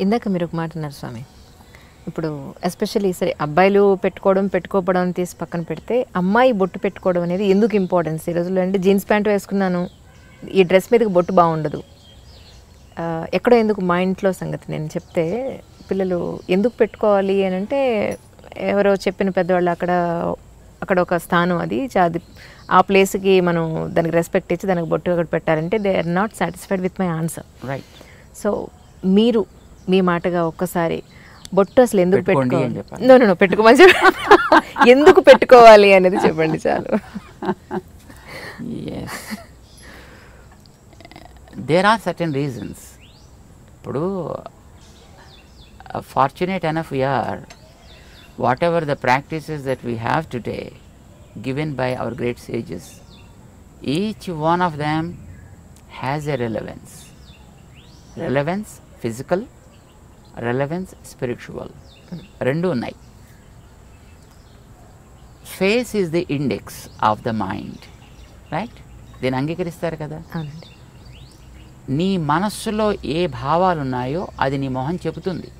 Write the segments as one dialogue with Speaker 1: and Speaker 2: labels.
Speaker 1: ఇందాక మీరు ఒక మాట అన్నారు స్వామి, ఇప్పుడు ఎస్పెషల్లీ సరే అబ్బాయిలు పెట్టుకోవడం పెట్టుకోకపోవడం తీసి పక్కన పెడితే అమ్మాయి బొట్టు పెట్టుకోవడం అనేది ఎందుకు ఇంపార్టెన్స్ ఈ రోజుల్లో? అంటే జీన్స్ ప్యాంట్ వేసుకున్నాను, ఈ డ్రెస్ మీదకి బొట్టు బాగుండదు, ఎక్కడో ఎందుకు మా ఇంట్లో సంగతి నేను చెప్తే పిల్లలు ఎందుకు పెట్టుకోవాలి అని అంటే ఎవరో చెప్పిన పెద్దవాళ్ళు అక్కడ ఒక స్థానం అది ఆ ప్లేస్కి మనం దానికి రెస్పెక్ట్ ఇచ్చి దానికి బొట్టు అక్కడ పెట్టాలంటే they are not satisfied with my answer.
Speaker 2: Right.
Speaker 1: So మీరు మీ మాటగా ఒక్కసారి బొట్టు అసలు ఎందుకు పెట్టుకోవాలి, నో పెట్టుకోమని ఎందుకు పెట్టుకోవాలి అనేది చెప్పండి చాలు.
Speaker 2: There are certain reasons. ఇప్పుడు fortunate enough we are, whatever the practices that we have today given by our great sages, each one of them has a relevance. Relevance physical, relevance spiritual. Rendu unnai. Face is the index of the mind, right? Then అంగీకరిస్తారు కదా. నీ మనస్సులో ఏ భావాలు ఉన్నాయో అది నీ మొహం చెబుతుంది.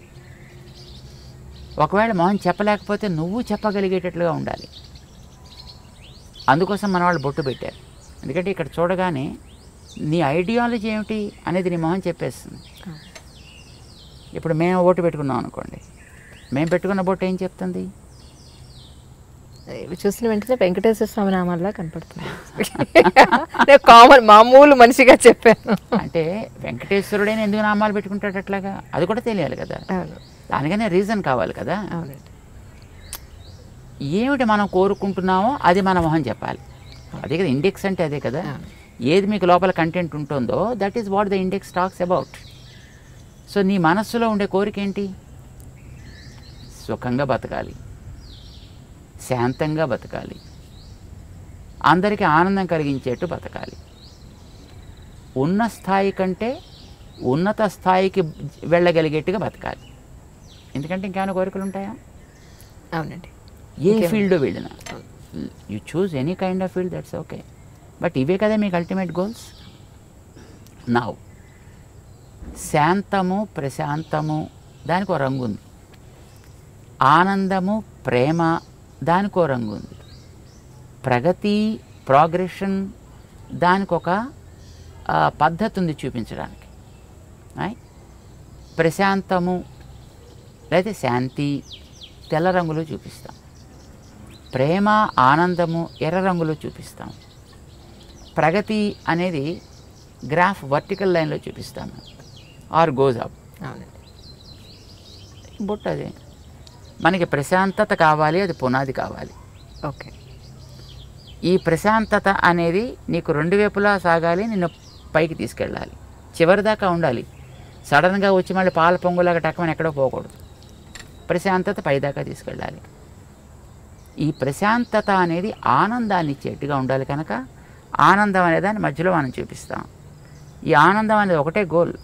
Speaker 2: ఒకవేళ మొహం చెప్పలేకపోతే నువ్వు చెప్పగలిగేటట్లుగా ఉండాలి. అందుకోసం మన వాళ్ళు బొట్టు పెట్టారు. ఎందుకంటే ఇక్కడ చూడగానే నీ ఐడియాలజీ ఏమిటి అనేది నీ మొహం చెప్పేస్తుంది. ఇప్పుడు మేము బొట్టు పెట్టుకున్నాం అనుకోండి, మేము పెట్టుకున్న బొట్టు ఏం చెప్తుంది?
Speaker 1: చూసిన వెంటనే వెంకటేశ్వర స్వామి నామాల్లా కనపడుతుంది. కామన్ మామూలు మనిషిగా చెప్పాను.
Speaker 2: అంటే వెంకటేశ్వరుడైనా ఎందుకు నామాలు పెట్టుకుంటాడు అట్లాగా? అది కూడా తెలియాలి కదా. దానికనే రీజన్ కావాలి కదా. ఏమిటి మనం కోరుకుంటున్నామో అది మన మొహం చెప్పాలి. అదే కదా ఇండెక్స్ అంటే, అదే కదా. ఏది మీకు లోపల కంటెంట్ ఉంటుందో that is what the index talks about. So నీ మనస్సులో ఉండే కోరిక ఏంటి? సుఖంగా బతకాలి, శాంతంగా బతకాలి, అందరికీ ఆనందం కలిగించేట్టు బతకాలి, ఉన్న స్థాయి కంటే ఉన్నత స్థాయికి వెళ్ళగలిగేట్టుగా బతకాలి. ఎందుకంటే ఇంకేమైనా కోరికలు ఉంటాయా?
Speaker 1: అవునండి.
Speaker 2: ఏ ఫీల్డ్ వెళ్ళినా you choose any kind of field, that's okay. But ఇవే కదా మీకు అల్టిమేట్ గోల్స్. నౌ శాంతము ప్రశాంతము దానికి ఒక రంగు ఉంది, ఆనందము ప్రేమ దానికి ఒక రంగు ఉంది, ప్రగతి ప్రోగ్రెషన్ దానికి ఒక పద్ధతి ఉంది చూపించడానికి. ప్రశాంతము లేదా శాంతి తెల్ల రంగులో చూపిస్తాం, ప్రేమ ఆనందము ఎర్ర రంగులో చూపిస్తాం, ప్రగతి అనేది గ్రాఫ్ వర్టికల్ లైన్లో చూపిస్తాము ఆర్ గోజ్ అప్. బొట్టు అదే మనకి ప్రశాంతత కావాలి, అది పునాది కావాలి.
Speaker 1: ఓకే.
Speaker 2: ఈ ప్రశాంతత అనేది నీకు రెండు వైపులా సాగాలి, నిన్ను పైకి తీసుకెళ్ళాలి, చివరి దాకా ఉండాలి. సడన్గా వచ్చి మళ్ళీ పాల పొంగులాగా టక్కమని ఎక్కడో పోకూడదు. ప్రశాంతత పైదాకా తీసుకెళ్ళాలి. ఈ ప్రశాంతత అనేది ఆనందాన్ని ఇచ్చేట్టుగా ఉండాలి కనుక ఆనందం అనే దాన్ని మధ్యలో మనం చూపిస్తాం. ఈ ఆనందం అనేది ఒకటే గోల్,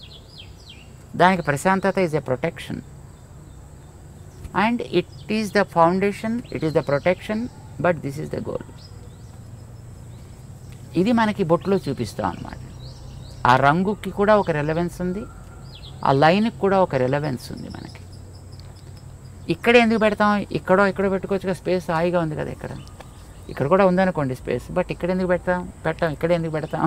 Speaker 2: దానికి ప్రశాంతత is a protection and it is the foundation, it is the protection, but this is the goal. ఇది మనకి బొట్టులో చూపిస్తాం అన్నమాట. ఆ రంగుకి కూడా ఒక రెలవెన్స్ ఉంది, ఆ లైన్కి కూడా ఒక రెలవెన్స్ ఉంది మనకి. ఇక్కడ ఎందుకు పెడతాం? ఇక్కడో పెట్టుకోవచ్చు కదా, స్పేస్ హాయిగా ఉంది కదా. ఇక్కడ కూడా ఉందనుకోండి స్పేస్, బట్ ఇక్కడ ఎందుకు పెట్టాం ఇక్కడ ఎందుకు పెడతాం?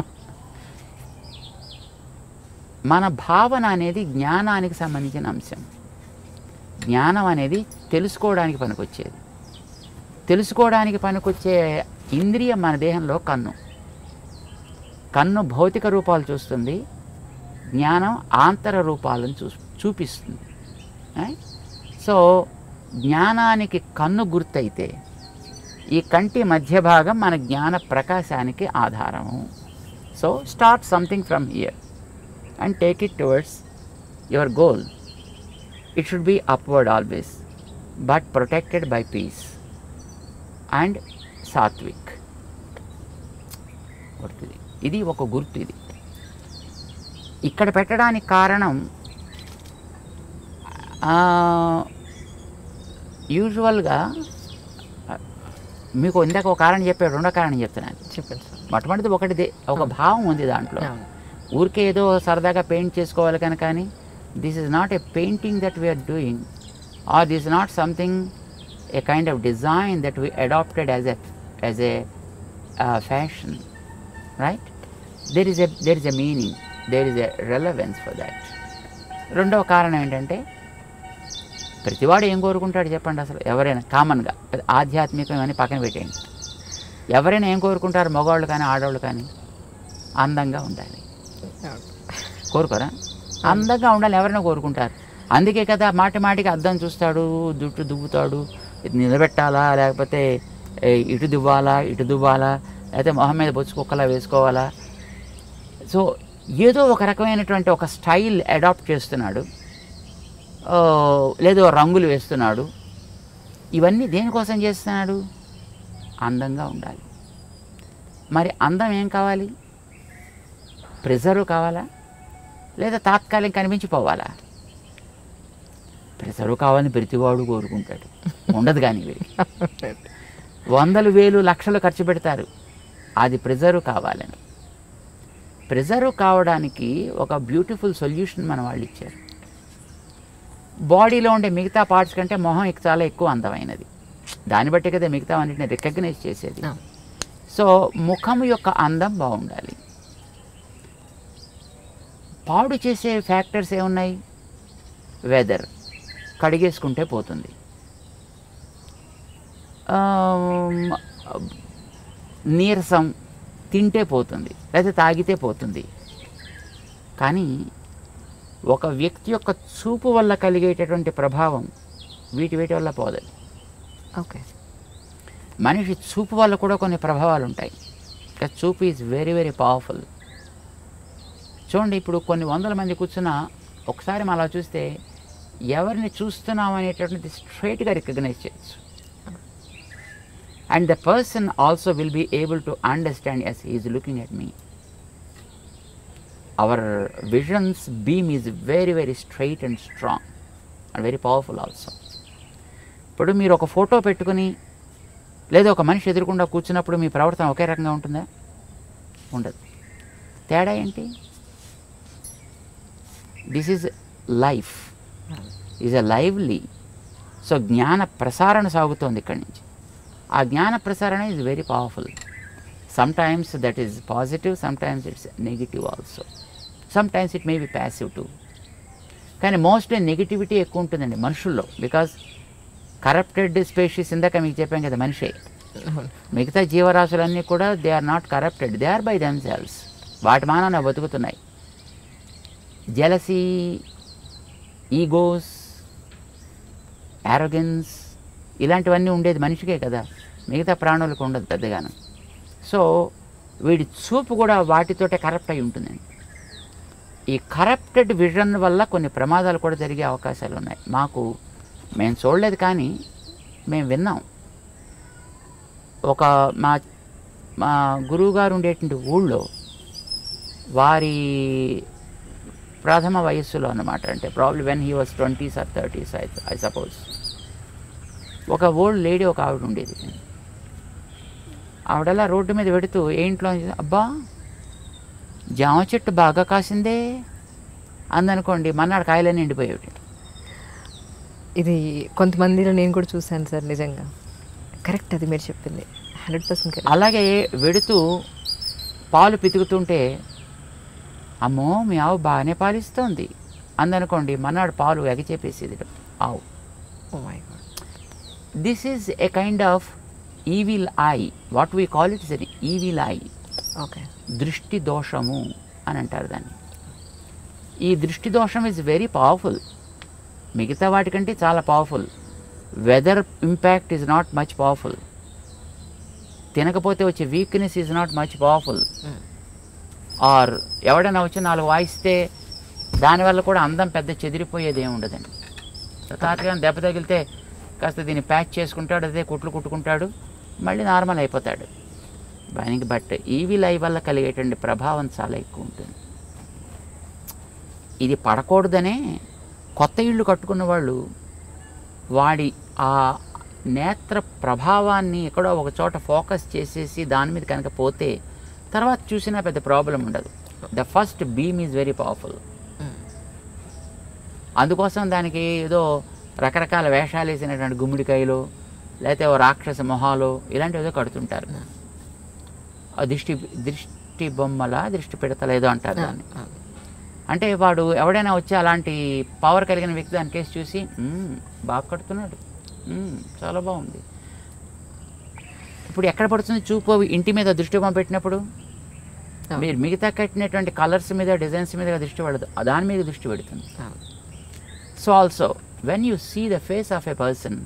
Speaker 2: మన భావన అనేది జ్ఞానానికి సంబంధించిన అంశం. జ్ఞానం అనేది తెలుసుకోవడానికి పనికొచ్చేది. తెలుసుకోవడానికి పనికొచ్చే ఇంద్రియం మన దేహంలో కన్ను. కన్ను భౌతిక రూపాలు చూస్తుంది, జ్ఞానం ఆంతర రూపాలను చూపిస్తుంది. సో జ్ఞానానికి కన్ను గుర్తయితే ఈ కంటి మధ్య భాగం మన జ్ఞాన ప్రకాశానికి ఆధారము. So start something from here and take it towards your goal. It should be upward always, but protected by peace and sattvik. ఇది ఒక గుర్తు. ఇది ఇక్కడ పెట్టడానికి కారణం యూజువల్గా మీకు ఇందాక ఒక కారణం చెప్పాడు, రెండో కారణం చెప్తున్నాను.
Speaker 1: చెప్పండి.
Speaker 2: మొట్టమొదటిది ఒక భావం ఉంది దాంట్లో. ఊరికే ఏదో సరదాగా పెయింట్ చేసుకోవాలి కనుక అని This is not a painting that we are doing, or this is not something, a kind of design that we adopted as a fashion, right? There is a meaning, there is a relevance for that. రెండవ కారణం ఏంటంటే ప్రతివాడు ఏం కోరుకుంటాడు చెప్పండి? అసలు ఎవరైనా కామన్గా ఆధ్యాత్మికం అని పక్కన పెట్టేయండి, ఎవరైనా ఏం కోరుకుంటారు? మగవాళ్ళు కానీ ఆడవాళ్ళు కానీ అందంగా ఉండాలి కోరుకోరా? అందంగా ఉండాలి ఎవరైనా కోరుకుంటారు. అందుకే కదా మాటికి అద్దం చూస్తాడు, జుట్టు దువ్వుతాడు, ఇది నిలబెట్టాలా లేకపోతే ఇటు దువ్వాలా ఇటు దువ్వాలా, లేకపోతే మొహం మీద బొచ్చు కుక్కలా వేసుకోవాలా. సో ఏదో ఒక రకమైనటువంటి ఒక స్టైల్ అడాప్ట్ చేస్తున్నాడు, లేదో రంగులు వేస్తున్నాడు. ఇవన్నీ దేనికోసం చేస్తున్నాడు? అందంగా ఉండాలి. మరి అందం ఏం కావాలి? ప్రిజర్వ్ కావాలా లేదా తాత్కాలిక కనిపించిపోవాలా? ప్రిజర్వ్ కావాలని ప్రతివాడు కోరుకుంటాడు, ఉండదు. కానీ వందలు వేలు లక్షలు ఖర్చు పెడతారు అది ప్రిజర్వ్ కావాలని. ప్రిజర్వ్ కావడానికి ఒక బ్యూటిఫుల్ సొల్యూషన్ మన వాళ్ళు ఇచ్చారు. బాడీలో ఉండే మిగతా పార్ట్స్ కంటే మొహం చాలా ఎక్కువ అందమైనది, దాన్ని బట్టి కదా మిగతా అన్నింటిని రికగ్నైజ్ చేసేది. సో ముఖం యొక్క అందం బాగుండాలి. పాడు చేసే ఫ్యాక్టర్స్ ఏమున్నాయి? వెదర్, కడిగేసుకుంటే పోతుంది, నీరసం, తింటే పోతుంది, లేదా తాగితే పోతుంది. కానీ ఒక వ్యక్తి యొక్క చూపు వల్ల కలిగేటటువంటి ప్రభావం వీటి వల్ల పోదు.
Speaker 1: ఓకే,
Speaker 2: మనిషి చూపు వల్ల కూడా కొన్ని ప్రభావాలు ఉంటాయి. చూపు ఈజ్ వెరీ వెరీ పవర్ఫుల్. చూడండి, ఇప్పుడు కొన్ని వందల మంది కూర్చున్నా ఒకసారి మనం అలా చూస్తే ఎవరిని చూస్తున్నాం అనేటటువంటిది స్ట్రైట్గా రికగ్నైజ్ చేయొచ్చు. And the person also will be able to understand as he is looking at me. Our visions beam is very very straight and strong and very powerful also. ఇప్పుడు మీరు ఒక ఫోటో పెట్టుకుని లేదా ఒక మనిషి ఎదురుకుండా కూర్చున్నప్పుడు మీ ప్రవర్తన ఒకే రకంగా ఉంటుందా? ఉండదు. తేడా ఏంటి? This is life, is a lively. So జ్ఞాన ప్రసారణ సాగుతోంది ఇక్కడి నుంచి. ఆ జ్ఞాన ప్రసారణ is very powerful. Sometimes that is positive, sometimes it's negative also, sometimes it may be passive too. కానీ మోస్ట్లీ నెగిటివిటీ ఎక్కువ ఉంటుందండి మనుషుల్లో. బికాజ్ కరప్టెడ్ స్పీషీస్, ఇందాక మీకు చెప్పాం కదా, మనిషే. మిగతా జీవరాశులన్నీ కూడా they are not corrupted, they are by themselves. వాటి మానాన బతుకుతున్నాయి. జెలసీ, ఈగోస్, యారోగెన్స్ ఇలాంటివన్నీ ఉండేది మనిషికే కదా, మిగతా ప్రాణులకు ఉండదు పెద్దగాను. సో వీడి చూపు కూడా వాటితోటే కరప్ట్ అయి ఉంటుందండి. ఈ కరప్టెడ్ విజన్ వల్ల కొన్ని ప్రమాదాలు కూడా జరిగే అవకాశాలు ఉన్నాయి. మేము చూడలేదు కానీ మేము విన్నాం. ఒక మా గురువుగారు ఉండేటువంటి ఊళ్ళో వారి ప్రథమ వయస్సులో అన్నమాట, అంటే probably when he was 20s or 30s I suppose. ఒక ఓల్డ్ లేడీ ఒక ఆవిడ ఉండేది. ఆవిడలా రోడ్డు మీద పెడుతూ ఏంట్లో, అబ్బా జామ చెట్టు బాగా కాసిందే అందనుకోండి, మన్నాడు కాయలన్నీ ఎండిపోయేవి.
Speaker 1: ఇది కొంతమందిలో నేను కూడా చూశాను సార్, నిజంగా కరెక్ట్ అది మీరు చెప్పింది 100% కరెక్ట్.
Speaker 2: అలాగే వెడుతూ పాలు పితుకుతుంటే, అమ్మో మీ ఆవు బాగానే పాలిస్తోంది అందనుకోండి, మన్నాడు పాలు ఎగచేపేసేది ఆవు.
Speaker 1: Oh my God.
Speaker 2: This is a kind of evil eye. What we call it is an evil eye.
Speaker 1: Okay,
Speaker 2: దృష్టి దోషము అని అంటారు దాన్ని. ఈ దృష్టి దోషం ఈజ్ వెరీ పవర్ఫుల్, మిగతా వాటికంటే చాలా powerful. Weather impact is not much powerful. తినకపోతే వచ్చే weakness is not much powerful. Or ఎవడైనా వచ్చి 4 వాయిస్తే దానివల్ల కూడా అందం పెద్ద చెదిరిపోయేది ఏమి ఉండదండి. తాతగా దెబ్బ తగిలితే కాస్త దీన్ని ప్యాచ్ చేసుకుంటాడు, అదే కుట్లు కుట్టుకుంటాడు, మళ్ళీ నార్మల్ అయిపోతాడు. బట్ ఈవిల్ ఐ వల్ల కలిగేటువంటి ప్రభావం చాలా ఎక్కువ ఉంటుంది. ఇది పడకూడదనే కొత్త ఇళ్ళు కట్టుకున్న వాళ్ళు వాడి ఆ నేత్ర ప్రభావాన్ని ఎక్కడో ఒక చోట ఫోకస్ చేసేసి దాని మీద కనుక పోతే తర్వాత చూసినా పెద్ద ప్రాబ్లం ఉండదు. The first beam is very powerful. అందుకోసం దానికి ఏదో రకరకాల వేషాలు వేసినటువంటి గుమ్మిడికాయలు, లేకపోతే ఓ రాక్షస మొహాలు ఇలాంటివి ఏదో కడుతుంటారు. ఆ దృష్టి బొమ్మల దృష్టి పెడతల ఏదో అంటారు దాన్ని. అంటే వాడు ఎవడైనా వచ్చి అలాంటి పవర్ కలిగిన వ్యక్తి దాని కేసు చూసి బాగా కడుతున్నాడు, చాలా బాగుంది. ఇప్పుడు ఎక్కడ పడుతుంది చూపు? ఇంటి మీద దృష్టి బొమ్మ పెట్టినప్పుడు మీరు మిగతా కట్టినటువంటి కలర్స్ మీద, డిజైన్స్ మీద దృష్టి పడదు, దాని మీద దృష్టి పెడుతుంది. So also when you see the face of a person,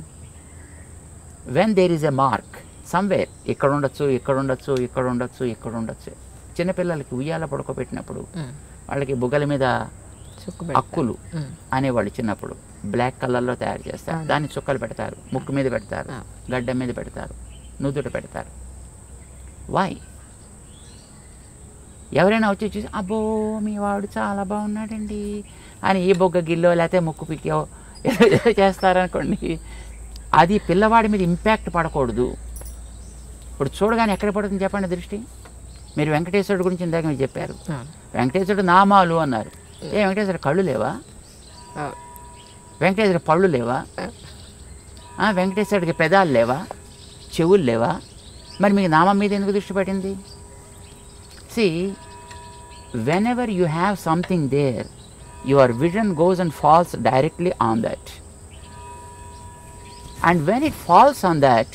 Speaker 2: when there is a mark somewhere, ఇక్కడ ఉండొచ్చు, ఇక్కడ ఉండొచ్చు, ఇక్కడ ఉండొచ్చు, ఇక్కడ ఉండొచ్చు. చిన్నపిల్లలకి ఉయ్యాల పడుకోబెట్టినప్పుడు వాళ్ళకి బుగ్గల మీద అక్కులు అనేవాళ్ళు చిన్నప్పుడు బ్లాక్ కలర్లో తయారు చేస్తారు. దాన్ని చుక్కలు పెడతారు, ముక్కు మీద పెడతారు, గడ్డ మీద పెడతారు, నుదుట పెడతారు. వై? ఎవరైనా వచ్చి చూసి అబ్బో మీ వాడు చాలా బాగున్నాడండి అని ఈ బొగ్గ గిల్లో లేకపోతే ముక్కు పిక్కో ఏదో చేస్తారనుకోండి, అది పిల్లవాడి మీద ఇంపాక్ట్ పడకూడదు. ఇప్పుడు చూడగానే ఎక్కడ పడుతుంది చెప్పండి దృష్టి? మీరు వెంకటేశ్వరుడు గురించి ఇందాక మీరు చెప్పారు, వెంకటేశ్వరుడు నామాలు అన్నారు. వెంకటేశ్వరుడు కళ్ళు లేవా? వెంకటేశ్వరుడు పళ్ళు లేవా? వెంకటేశ్వరుడికి పెదాలు లేవా? చెవులు లేవా? మరి మీకు నామం మీద ఎందుకు దృష్టి పట్టింది? See, whenever you have something there, your vision goes and falls directly on that. And when it falls on that,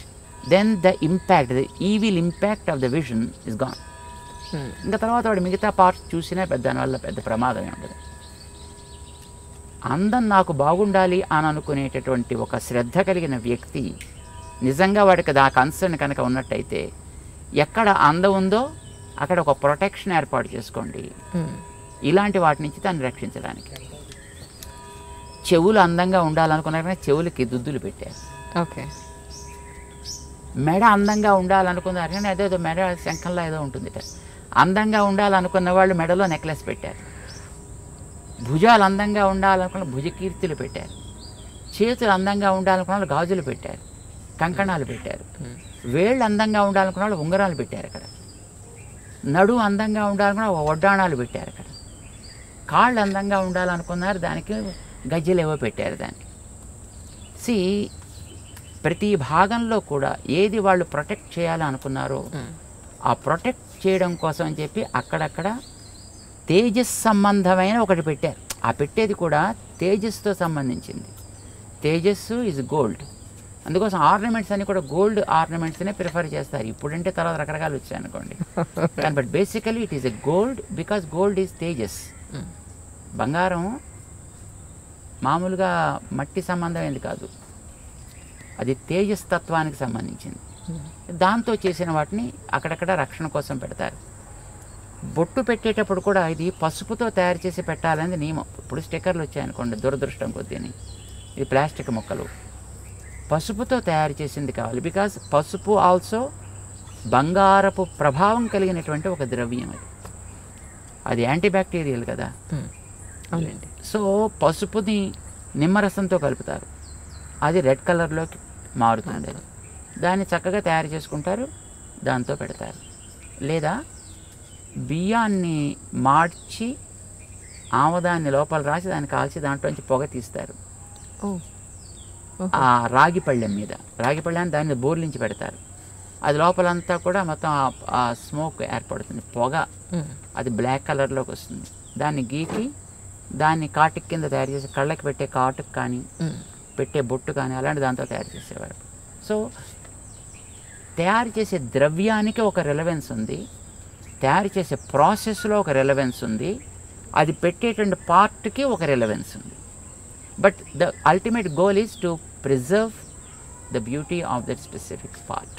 Speaker 2: then the impact, the evil impact of the vision is gone. ఇంకా తర్వాత వాడు మిగతా parts చూసినా దానివల్ల పెద్ద ప్రమాదమే ఉండదు. అందం నాకు బాగుండాలి అని అనుకునేటటువంటి ఒక శ్రద్ధ కలిగిన వ్యక్తి నిజంగా వాడికి ఆ కన్సర్న్ కనుక ఉన్నట్టయితే, ఎక్కడ అందం ఉందో అక్కడ ఒక ప్రొటెక్షన్ ఏర్పాటు చేసుకోండి ఇలాంటి వాటి నుంచి దాన్ని రక్షించడానికి. చెవులు అందంగా ఉండాలనుకున్నారని చెవులకి దుద్దులు పెట్టారు.
Speaker 1: ఓకే.
Speaker 2: మెడ అందంగా ఉండాలనుకున్నారు కానీ అదేదో మెడ శంఖంలో ఏదో ఉంటుంది. అందంగా ఉండాలనుకున్న వాళ్ళు మెడలో నెక్లెస్ పెట్టారు. భుజాలు అందంగా ఉండాలనుకున్న భుజకీర్తులు పెట్టారు. చేతులు అందంగా ఉండాలనుకున్న వాళ్ళు గాజులు పెట్టారు, కంకణాలు పెట్టారు. వేళ్ళు అందంగా ఉండాలనుకున్న వాళ్ళు ఉంగరాలు పెట్టారు. అక్కడ నడు అందంగా ఉండాలనుకున్న వడ్డాణాలు పెట్టారు. అక్కడ కాళ్ళు అందంగా ఉండాలనుకున్నారు, దానికి గజ్జలు ఏవో పెట్టారు. దానికి ప్రతి భాగంలో కూడా ఏది వాళ్ళు ప్రొటెక్ట్ చేయాలనుకున్నారో ఆ ప్రొటెక్ట్ చేయడం కోసం అని చెప్పి అక్కడక్కడ తేజస్ సంబంధమైన ఒకటి పెట్టారు. ఆ పెట్టేది కూడా తేజస్తో సంబంధించింది. తేజస్సు ఈజ్ గోల్డ్. అందుకోసం ఆర్నమెంట్స్ అన్ని కూడా గోల్డ్ ఆర్నమెంట్స్నే ప్రిఫర్ చేస్తారు. ఇప్పుడంటే తర్వాత రకరకాలు వచ్చాయి అనుకోండి, కానీ but basically it is a gold because gold is Tejas. బంగారం మామూలుగా మట్టి సంబంధమైనది కాదు, అది తేజస్ తత్వానికి సంబంధించింది. దాంతో చేసిన వాటిని అక్కడక్కడ రక్షణ కోసం పెడతారు. బొట్టు పెట్టేటప్పుడు కూడా ఇది పసుపుతో తయారు చేసి పెట్టాలనేది నియమం. ఇప్పుడు స్టిక్కర్లు వచ్చాయనుకోండి, దురదృష్టం కొద్దిని, ఇది ప్లాస్టిక్ ముక్కలు, పసుపుతో తయారు చేసింది కావాలి. బికాజ్ పసుపు ఆల్సో బంగారపు ప్రభావం కలిగినటువంటి ఒక ద్రవ్యం. అది యాంటీబ్యాక్టీరియల్ కదా.
Speaker 1: అవునండి.
Speaker 2: సో పసుపుని నిమ్మరసంతో కలుపుతారు, అది రెడ్ కలర్లోకి మారుతుంది. దాన్ని చక్కగా తయారు చేసుకుంటారు, దాంతో పెడతారు. లేదా బియ్యాన్ని మార్చి ఆమదాన్ని లోపల రాసి దాన్ని కాల్చి దాంట్లోంచి పొగ తీస్తారు. ఆ రాగి పళ్ళెం మీద, రాగి పళ్ళెం దాన్ని బోర్లించి పెడతారు. అది లోపలంతా కూడా మొత్తం ఆ స్మోక్ ఏర్పడుతుంది, పొగ. అది బ్లాక్ కలర్లోకి వస్తుంది. దాన్ని గీకి దాన్ని కాటుక్ కింద తయారు చేసి కళ్ళకి పెట్టే కాటుక్ కానీ పెట్టే బొట్టు కానీ అలాంటి దాంతో తయారు చేసేవారు. సో తయారు చేసే ద్రవ్యానికి ఒక రెలవెన్స్ ఉంది, తయారు చేసే ప్రాసెస్లో ఒక రెలవెన్స్ ఉంది, అది పెట్టేటువంటి పార్ట్కి ఒక రెలవెన్స్ ఉంది. But the ultimate goal is to preserve the beauty of that specific part.